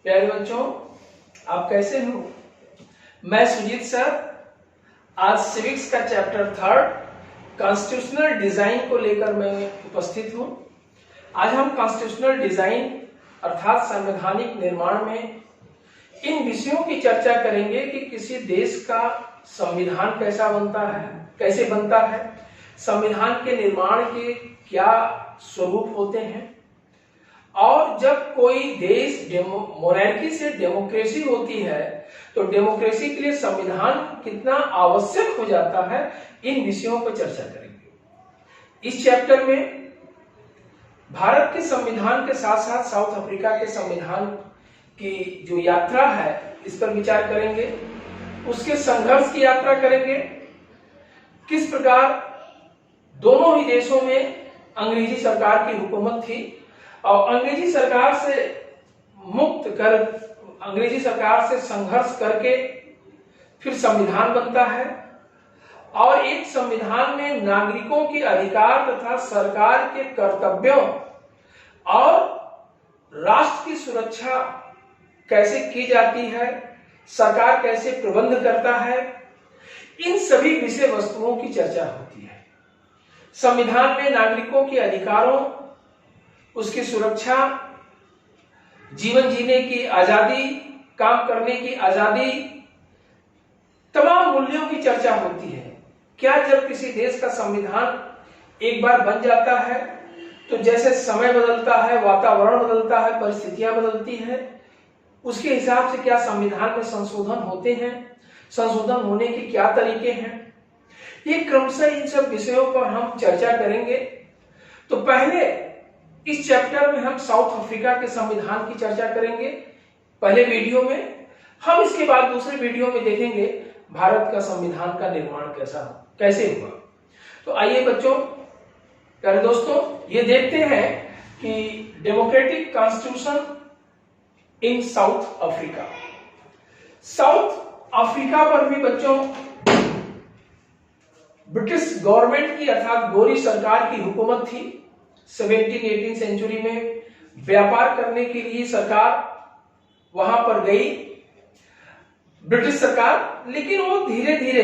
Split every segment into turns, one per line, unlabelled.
प्यारे बच्चों, आप कैसे हो? मैं सुजीत सर आज सिविक्स का चैप्टर 3 कॉन्स्टिट्यूशनल डिजाइन को लेकर मैं उपस्थित हूं। आज हम कॉन्स्टिट्यूशनल डिजाइन अर्थात संवैधानिक निर्माण में इन विषयों की चर्चा करेंगे कि किसी देश का संविधान कैसा बनता है, कैसे बनता है, संविधान के निर्माण के क्या स्वरूप होते हैं, और जब कोई देश मोनार्की से डेमोक्रेसी होती है तो डेमोक्रेसी के लिए संविधान कितना आवश्यक हो जाता है, इन विषयों पर चर्चा करेंगे। इस चैप्टर में भारत के संविधान के साथ साथ साउथ अफ्रीका के संविधान की जो यात्रा है इस पर विचार करेंगे, उसके संघर्ष की यात्रा करेंगे, किस प्रकार दोनों ही देशों में अंग्रेजी सरकार की हुकूमत थी और अंग्रेजी सरकार से मुक्त कर अंग्रेजी सरकार से संघर्ष करके फिर संविधान बनता है और एक संविधान में नागरिकों के अधिकार तथा सरकार के कर्तव्यों और राष्ट्र की सुरक्षा कैसे की जाती है, सरकार कैसे प्रबंध करता है, इन सभी विषय वस्तुओं की चर्चा होती है। संविधान में नागरिकों के अधिकारों, उसकी सुरक्षा, जीवन जीने की आजादी, काम करने की आजादी, तमाम मूल्यों की चर्चा होती है। क्या जब किसी देश का संविधान एक बार बन जाता है तो जैसे समय बदलता है, वातावरण बदलता है, परिस्थितियां बदलती है, उसके हिसाब से क्या संविधान में संशोधन होते हैं, संशोधन होने के क्या तरीके हैं, ये क्रमशः इन सब विषयों पर हम चर्चा करेंगे। तो पहले इस चैप्टर में हम साउथ अफ्रीका के संविधान की चर्चा करेंगे पहले वीडियो में। हम इसके बाद दूसरे वीडियो में देखेंगे भारत का संविधान का निर्माण कैसे हुआ। तो आइए बच्चों, प्यारे दोस्तों, ये देखते हैं कि democratic constitution in south Africa. South Africa पर भी बच्चों ब्रिटिश गवर्नमेंट की अर्थात गोरी सरकार की हुकूमत थी। 17-18 सेंचुरी में व्यापार करने के लिए सरकार वहां पर गई, ब्रिटिश सरकार, लेकिन वो धीरे धीरे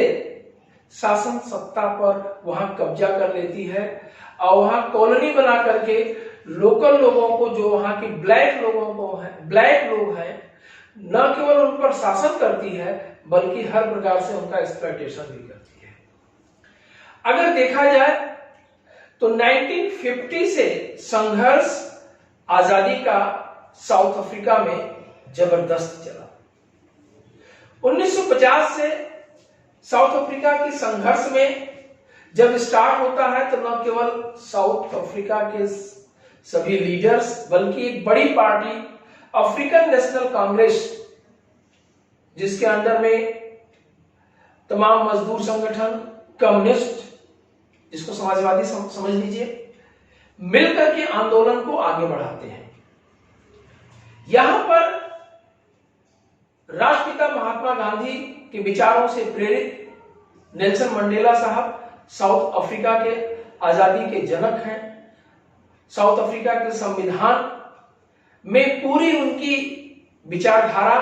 शासन सत्ता पर वहां कब्जा कर लेती है और वहां कॉलोनी बना करके लोकल लोगों को, जो वहां के ब्लैक लोग हैं, न केवल उन पर शासन करती है बल्कि हर प्रकार से उनका एक्सप्लॉयटेशन भी करती है। अगर देखा जाए तो 1950 से संघर्ष आजादी का साउथ अफ्रीका में जबरदस्त चला। 1950 से साउथ अफ्रीका की संघर्ष में जब स्टार्ट होता है तो न केवल साउथ अफ्रीका के सभी लीडर्स बल्कि एक बड़ी पार्टी अफ्रीकन नेशनल कांग्रेस, जिसके अंदर में तमाम मजदूर संगठन, कम्युनिस्ट, जिसको समाजवादी समझ लीजिए, मिलकर के आंदोलन को आगे बढ़ाते हैं। यहां पर राष्ट्रपिता महात्मा गांधी के विचारों से प्रेरित नेल्सन मंडेला साहब साउथ अफ्रीका के आजादी के जनक हैं। साउथ अफ्रीका के संविधान में पूरी उनकी विचारधारा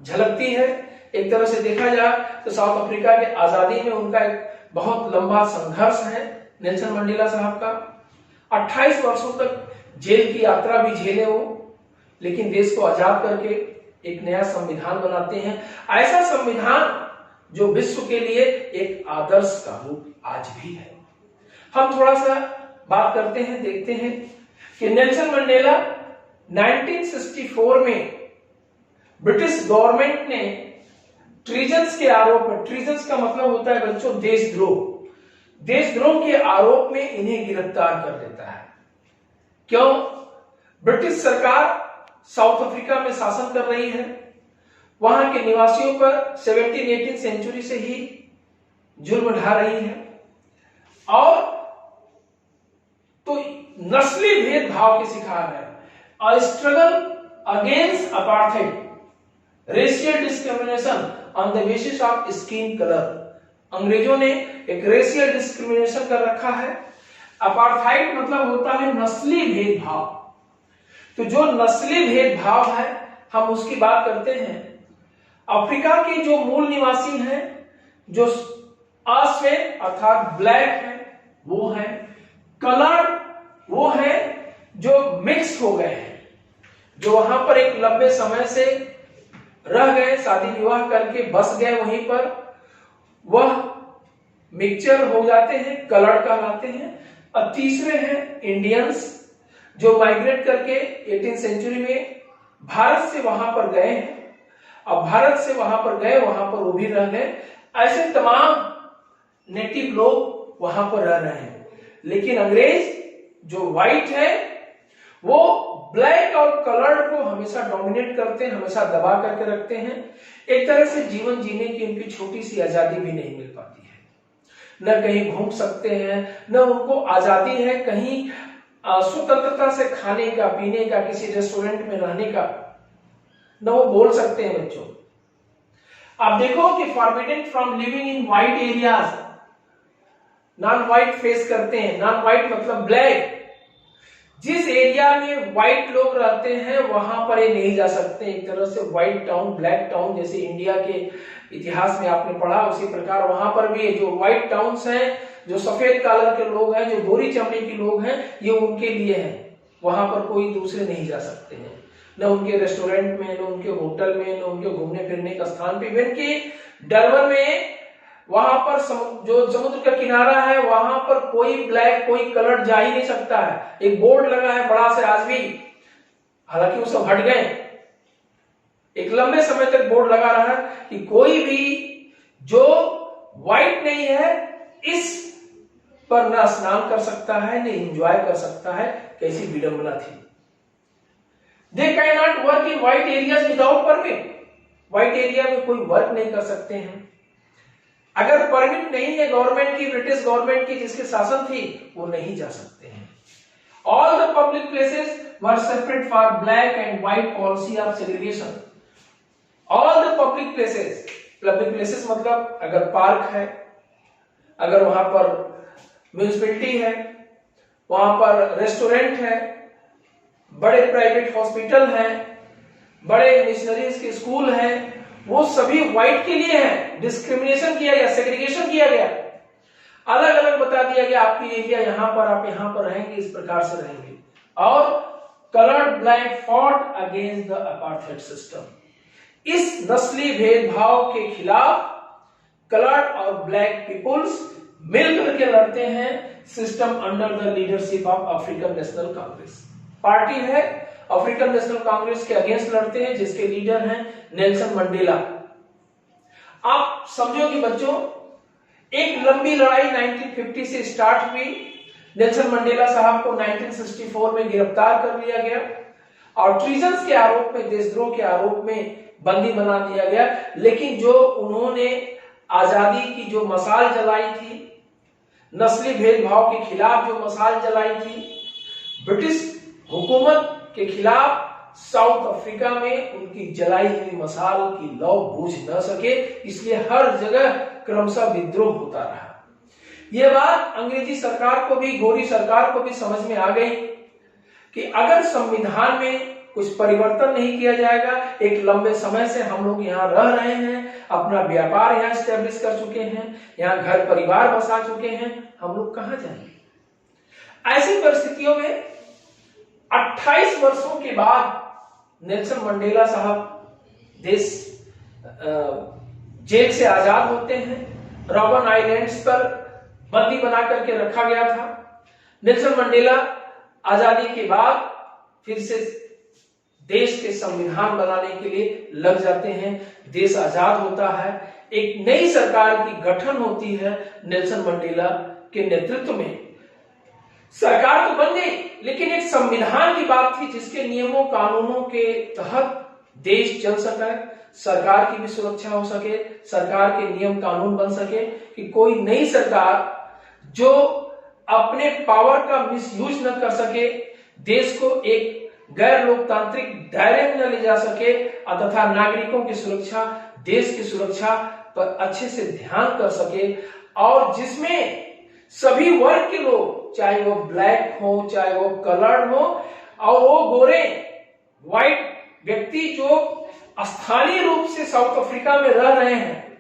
झलकती है। एक तरह से देखा जाए तो साउथ अफ्रीका के आजादी में उनका एक बहुत लंबा संघर्ष है नेल्सन मंडेला साहब का। 28 वर्षों तक जेल की यात्रा भी झेले वो, लेकिन देश को आजाद करके एक नया संविधान बनाते हैं। ऐसा संविधान जो विश्व के लिए एक आदर्श का रूप आज भी है। हम थोड़ा सा बात करते हैं, देखते हैं कि नेल्सन मंडेला 1964 में ब्रिटिश गवर्नमेंट ने ट्रीजन्स के आरोप, ट्रीजन्स का मतलब होता है बच्चों देशद्रोह के आरोप में इन्हें गिरफ्तार कर लेता है। क्यों? ब्रिटिश सरकार साउथ अफ्रीका में शासन कर रही है, वहां के निवासियों पर 17-18 सेंचुरी से ही जुल्म ढा रही है और तो नस्ली भेदभाव के शिकार है। A struggle against apartheid, racial discrimination on the basis of skin color। अंग्रेजों ने एक रेशियल डिस्क्रिमिनेशन कर रखा है। अपार्थाइड मतलब होता है नस्ली भेदभाव। तो जो नस्ली भेदभाव है हम उसकी बात करते हैं। अफ्रीका के जो मूल निवासी हैं, जो अस्वेद अर्थात ब्लैक है वो है, कलर वो है जो मिक्स हो गए हैं, जो वहां पर एक लंबे समय से रह गए, शादी विवाह करके बस गए वहीं पर, वह मिक्सचर हो जाते हैं, कलर कहलाते हैं। और तीसरे हैं इंडियंस, जो माइग्रेट करके 18th सेंचुरी में भारत से वहां पर गए हैं। अब भारत से वहां पर गए, वहां पर वो भी रह गए। ऐसे तमाम नेटिव लोग वहां पर रह रहे हैं। लेकिन अंग्रेज जो व्हाइट है वो ब्लैक और कलर्ड को हमेशा डोमिनेट करते हैं, हमेशा दबा करके रखते हैं। एक तरह से जीवन जीने की उनकी छोटी सी आजादी भी नहीं मिल पाती है, न कहीं घूम सकते हैं, न उनको आजादी है कहीं स्वतंत्रता से खाने का, पीने का, किसी रेस्टोरेंट में रहने का, न वो बोल सकते हैं। बच्चों आप देखो कि forbidden from living in white areas, non white face करते हैं। नॉन व्हाइट मतलब ब्लैक। जिस एरिया में व्हाइट लोग रहते हैं वहां पर ये नहीं जा सकते। एक तरह से व्हाइट टाउन, ब्लैक टाउन, जैसे इंडिया के इतिहास में आपने पढ़ा उसी प्रकार वहां पर भी जो व्हाइट टाउन्स हैं, जो सफेद कलर के लोग हैं, जो गोरी चमड़ी के लोग हैं, ये उनके लिए है। वहां पर कोई दूसरे नहीं जा सकते हैं, न उनके रेस्टोरेंट में, न उनके होटल में, न उनके घूमने फिरने का स्थान पे। इवन की डरबन में वहां पर जो समुद्र का किनारा है वहां पर कोई ब्लैक, कोई कलर जा ही नहीं सकता है। एक बोर्ड लगा है बड़ा से आज भी, हालांकि वो सब हट गए। एक लंबे समय तक बोर्ड लगा रहा है कि कोई भी जो व्हाइट नहीं है इस पर ना स्नान कर सकता है, न एंजॉय कर सकता है। कैसी विडंबना थी। They can not work in white areas without permit. White area में कोई वर्क नहीं कर सकते हैं अगर परमिट नहीं है गवर्नमेंट की, ब्रिटिश गवर्नमेंट की जिसके शासन थी, वो नहीं जा सकते हैं। All the public places were separate for black and white policy of segregation. All the public places, public places मतलब अगर पार्क है, अगर वहां पर म्यूनिसिपैलिटी है, वहां पर रेस्टोरेंट है, बड़े प्राइवेट हॉस्पिटल हैं, बड़े मिशनरीज के स्कूल हैं, वो सभी व्हाइट के लिए है। डिस्क्रिमिनेशन किया गया, सेग्रीगेशन किया गया, अलग अलग बता दिया गया आपकी एरिया यहाँ पर, आप यहाँ पर रहेंगे, इस प्रकार से रहेंगे। और coloured black fought against the apartheid system. इस नस्ली भेदभाव के खिलाफ कलर्ड और ब्लैक पीपुल्स मिलकर के लड़ते हैं system under the leadership of African national Congress. Party है अफ्रीकन नेशनल कांग्रेस के अगेंस्ट लड़ते हैं, जिसके लीडर हैं नेल्सन मंडेला। आप समझो कि बच्चों एक लंबी लड़ाई 1950 से स्टार्ट हुई। नेल्सन मंडेला साहब को 1964 में गिरफ्तार कर लिया गया और ट्रीजन के आरोप में, देशद्रोह के आरोप में बंदी बना दिया गया। लेकिन जो उन्होंने आजादी की जो मशाल जलाई थी, नस्ली भेदभाव के खिलाफ जो मशाल जलाई थी, ब्रिटिश हुकूमत के खिलाफ साउथ अफ्रीका में उनकी जलाई हुई मशाल की लौ बुझ न सके, इसलिए हर जगह क्रमशः विद्रोह होता रहा। यह बात अंग्रेजी सरकार को भी, गोरी सरकार को भी समझ में आ गई कि अगर संविधान में कुछ परिवर्तन नहीं किया जाएगा, एक लंबे समय से हम लोग यहाँ रह रहे हैं, अपना व्यापार यहाँ स्टैब्लिश कर चुके हैं, यहाँ घर परिवार बसा चुके हैं, हम लोग कहां जाएंगे। ऐसी परिस्थितियों में 28 वर्षों के बाद नेल्सन मंडेला साहब देश जेल से आजाद होते हैं। रॉबन आइलैंड्स पर बंदी बना करके रखा गया था। नेल्सन मंडेला आजादी के बाद फिर से देश के संविधान बनाने के लिए लग जाते हैं। देश आजाद होता है, एक नई सरकार की गठन होती है नेल्सन मंडेला के नेतृत्व में। सरकार तो बन गई, लेकिन एक संविधान की बात थी जिसके नियमों कानूनों के तहत देश चल सके, सरकार की भी सुरक्षा हो सके, सरकार के नियम कानून बन सके, कि कोई नई सरकार जो अपने पावर का मिसयूज न कर सके, देश को एक गैर लोकतांत्रिक दायरे में न ले जा सके, तथा नागरिकों की सुरक्षा, देश की सुरक्षा पर अच्छे से ध्यान कर सके, और जिसमें सभी वर्ग के लोग, चाहे वो ब्लैक हो, चाहे वो कलर्ड हो, और वो गोरे व्हाइट व्यक्ति जो स्थानीय रूप से साउथ अफ्रीका में रह रहे हैं,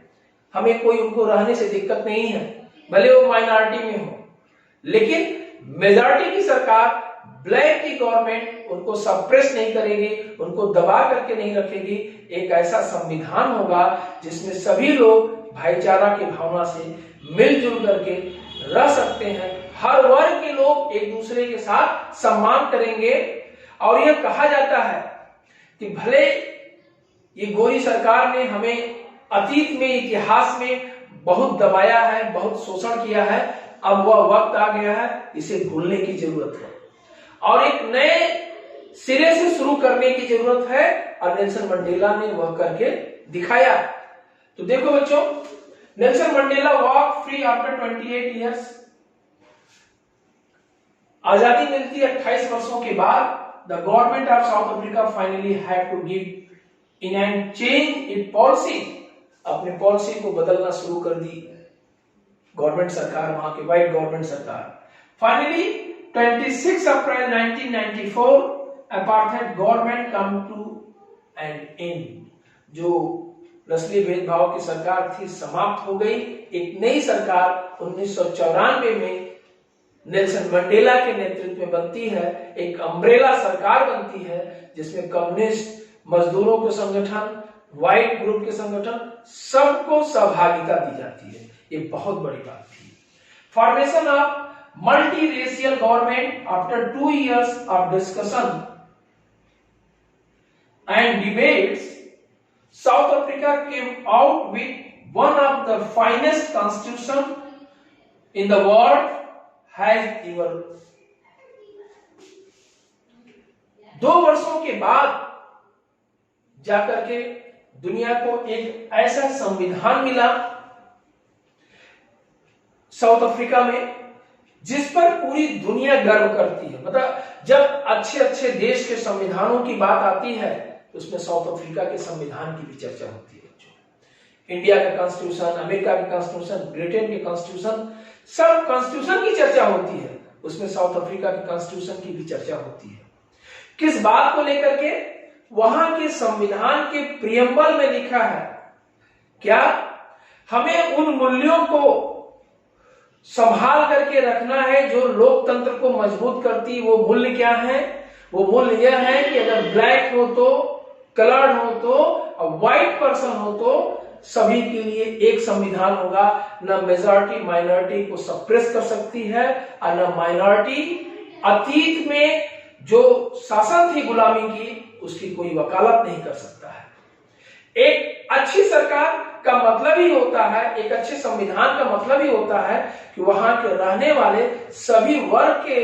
हमें कोई उनको रहने से दिक्कत नहीं है, भले वो माइनॉरिटी में हो, लेकिन मेजॉरिटी की सरकार, ब्लैक की गवर्नमेंट उनको सप्रेस नहीं करेगी, उनको दबा करके नहीं रखेगी। एक ऐसा संविधान होगा जिसमें सभी लोग भाईचारा की भावना से मिलजुल करके रह सकते हैं। हर वर्ग के लोग एक दूसरे के साथ सम्मान करेंगे। और यह कहा जाता है कि भले ये गोरी सरकार ने हमें अतीत में, इतिहास में बहुत दबाया है, बहुत शोषण किया है, अब वह वक्त आ गया है, इसे भूलने की जरूरत है और एक नए सिरे से शुरू करने की जरूरत है। और नेल्सन मंडेला ने वह करके दिखाया। तो देखो बच्चों, Nelson Mandela walk free after 28 years. आजादी मिलती 28 वर्षों के बाद the government of South Africa finally had to give in and change it policy. अपने पॉलिसी को बदलना शुरू कर दी गवर्नमेंट सरकार, वहां की व्हाइट गवर्नमेंट सरकार। Finally 26 April 1994 apartheid government come to an end. जो नस्लीय भेदभाव की सरकार थी समाप्त हो गई। एक नई सरकार 1994 में नेल्सन मंडेला के नेतृत्व में बनती है। एक अम्ब्रेला सरकार बनती है जिसमें कम्युनिस्ट, मजदूरों के संगठन, व्हाइट ग्रुप के संगठन, सबको सहभागिता दी जाती है। ये बहुत बड़ी बात थी। Formation of multi-racial government after 2 years of discussion and debates, South Africa came out with one of the finest constitution in the world has ever. 2 वर्षों के बाद जाकर के दुनिया को एक ऐसा संविधान मिला साउथ अफ्रीका में जिस पर पूरी दुनिया गर्व करती है। मतलब जब अच्छे अच्छे देश के संविधानों की बात आती है तो उसमें साउथ अफ्रीका के संविधान की भी चर्चा होती है। इंडिया का कॉन्स्टिट्यूशन, अमेरिका के कॉन्स्टिट्यूशन, ब्रिटेन के कॉन्स्टिट्यूशन, सब कॉन्स्टिट्यूशन की चर्चा होती है, उसमें साउथ अफ्रीका के कॉन्स्टिट्यूशन की भी चर्चा होती है। किस बात को लेकर के? वहां के संविधान के प्रियम्बल में लिखा है क्या? हमें उन मूल्यों को संभाल करके रखना है जो लोकतंत्र को मजबूत करती। वो मूल्य क्या है? वो मूल्य यह है कि अगर ब्लैक हो तो, कलर्ड हो तो, और व्हाइट पर्सन हो तो सभी के लिए एक संविधान होगा। न मेजॉरिटी माइनॉरिटी को सप्रेस कर सकती है और न माइनॉरिटी अतीत में जो शासन थी गुलामी की उसकी कोई वकालत नहीं कर सकता है। एक अच्छी सरकार का मतलब ही होता है, एक अच्छे संविधान का मतलब ही होता है कि वहां के रहने वाले सभी वर्ग के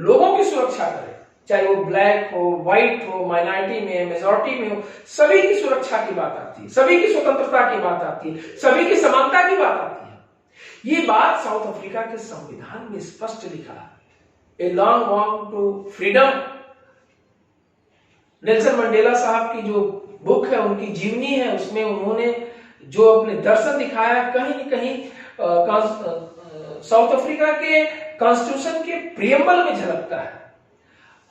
लोगों की सुरक्षा करे, चाहे वो ब्लैक हो, व्हाइट हो, माइनॉरिटी में, मेजॉरिटी में हो, सभी की सुरक्षा की बात आती है, सभी की स्वतंत्रता की बात आती है, सभी की समानता की बात आती है। ये बात साउथ अफ्रीका के संविधान में स्पष्ट लिखा है। A long walk to freedom, Nelson Mandela साहब की जो बुक है, उनकी जीवनी है, उसमें उन्होंने जो अपने दर्शन दिखाया कहीं न कहीं साउथ अफ्रीका के कॉन्स्टिट्यूशन के प्रियम्बल में झलकता है।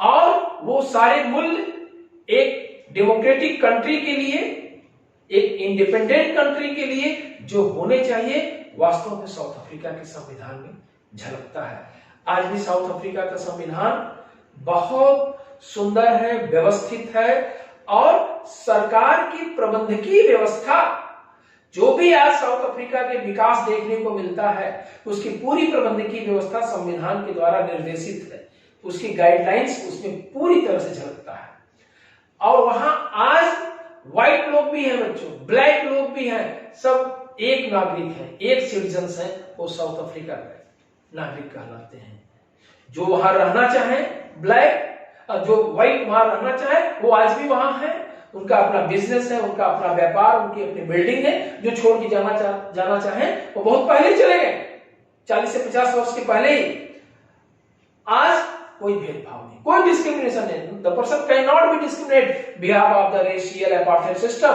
और वो सारे मूल्य एक डेमोक्रेटिक कंट्री के लिए, एक इंडिपेंडेंट कंट्री के लिए जो होने चाहिए, वास्तव में साउथ अफ्रीका के संविधान में झलकता है। आज भी साउथ अफ्रीका का संविधान बहुत सुंदर है, व्यवस्थित है और सरकार की प्रबंधकीय व्यवस्था, जो भी आज साउथ अफ्रीका के विकास देखने को मिलता है, उसकी पूरी प्रबंधकीय व्यवस्था संविधान के द्वारा निर्देशित है। उसकी गाइडलाइंस उसमें पूरी तरह से झलकता है। और वहां आज व्हाइट लोग भी हैं बच्चों, ब्लैक लोग भी हैं, सब एक नागरिक हैं, एक सिटीजन्स हैं, वो साउथ अफ्रीका के नागरिक कहलाते हैं। जो वहां रहना चाहे ब्लैक, जो व्हाइट वहां रहना चाहे वो आज भी वहां है। उनका अपना बिजनेस है, उनका अपना व्यापार, उनकी अपनी बिल्डिंग है। जो छोड़ के जाना चाहे वो बहुत पहले चले गए, 40 से 50 वर्ष के पहले ही। आज कोई भेदभाव नहीं, कोई डिस्क्रिमिनेशन नहीं। The person can not be discriminate behalf of the racial apartheid system.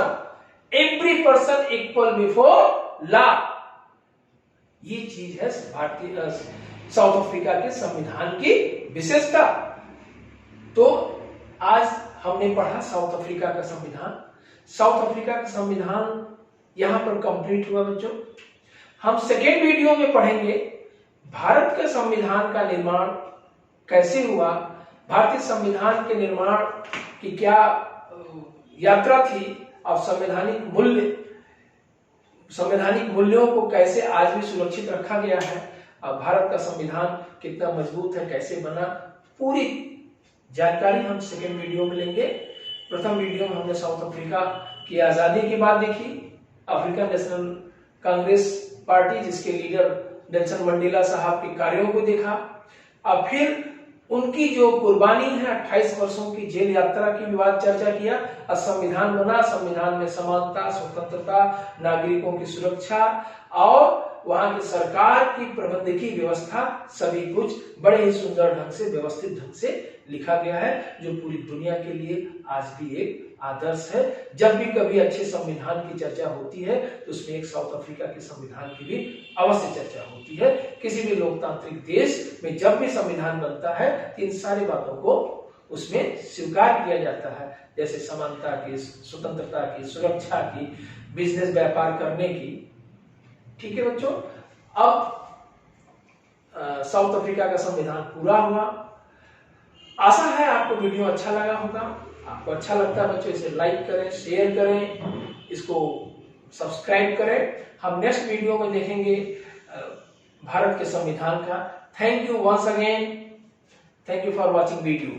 Every person equal before law. ये चीज है भारतीय साउथ अफ्रीका के संविधान की विशेषता। तो आज हमने पढ़ा साउथ अफ्रीका का संविधान। साउथ अफ्रीका का संविधान यहां पर कंप्लीट हुआ बच्चों। हम सेकेंड वीडियो में पढ़ेंगे भारत के संविधान का निर्माण कैसे हुआ, भारतीय संविधान के निर्माण की क्या यात्रा थी और संवैधानिक मूल्यों को कैसे आज भी सुरक्षित रखा गया है, और भारत का संविधान कितना मजबूत है, कैसे बना, पूरी जानकारी हम सेकेंड वीडियो में लेंगे। प्रथम वीडियो में हमने साउथ अफ्रीका की आजादी की बात देखी, अफ्रीकन नेशनल कांग्रेस पार्टी जिसके लीडर नेल्सन मंडेला साहब के कार्यों को देखा, अब फिर उनकी जो कुर्बानी है 28 वर्षों की जेल यात्रा की भी बात चर्चा किया, और संविधान बना। संविधान में समानता, स्वतंत्रता, नागरिकों की सुरक्षा और वहां की सरकार की प्रबंधकीय व्यवस्था, सभी कुछ बड़े ही सुंदर ढंग से, व्यवस्थित ढंग से लिखा गया है, जो पूरी दुनिया के लिए आज भी एक आदर्श है। जब भी कभी अच्छे संविधान की चर्चा होती है तो उसमें एक साउथ अफ्रीका के संविधान की भी अवश्य चर्चा होती है। किसी भी लोकतांत्रिक देश में जब भी संविधान बनता है तो इन सारी बातों को उसमें स्वीकार किया जाता है, जैसे समानता की, स्वतंत्रता की, सुरक्षा की, बिजनेस व्यापार करने की। ठीक है बच्चों, अब साउथ अफ्रीका का संविधान पूरा हुआ। आशा है आपको वीडियो अच्छा लगा होगा। आपको अच्छा लगता है बच्चों इसे लाइक करें, शेयर करें, इसको सब्सक्राइब करें। हम नेक्स्ट वीडियो में देखेंगे भारत के संविधान का। Thank you once again, thank you for watching video.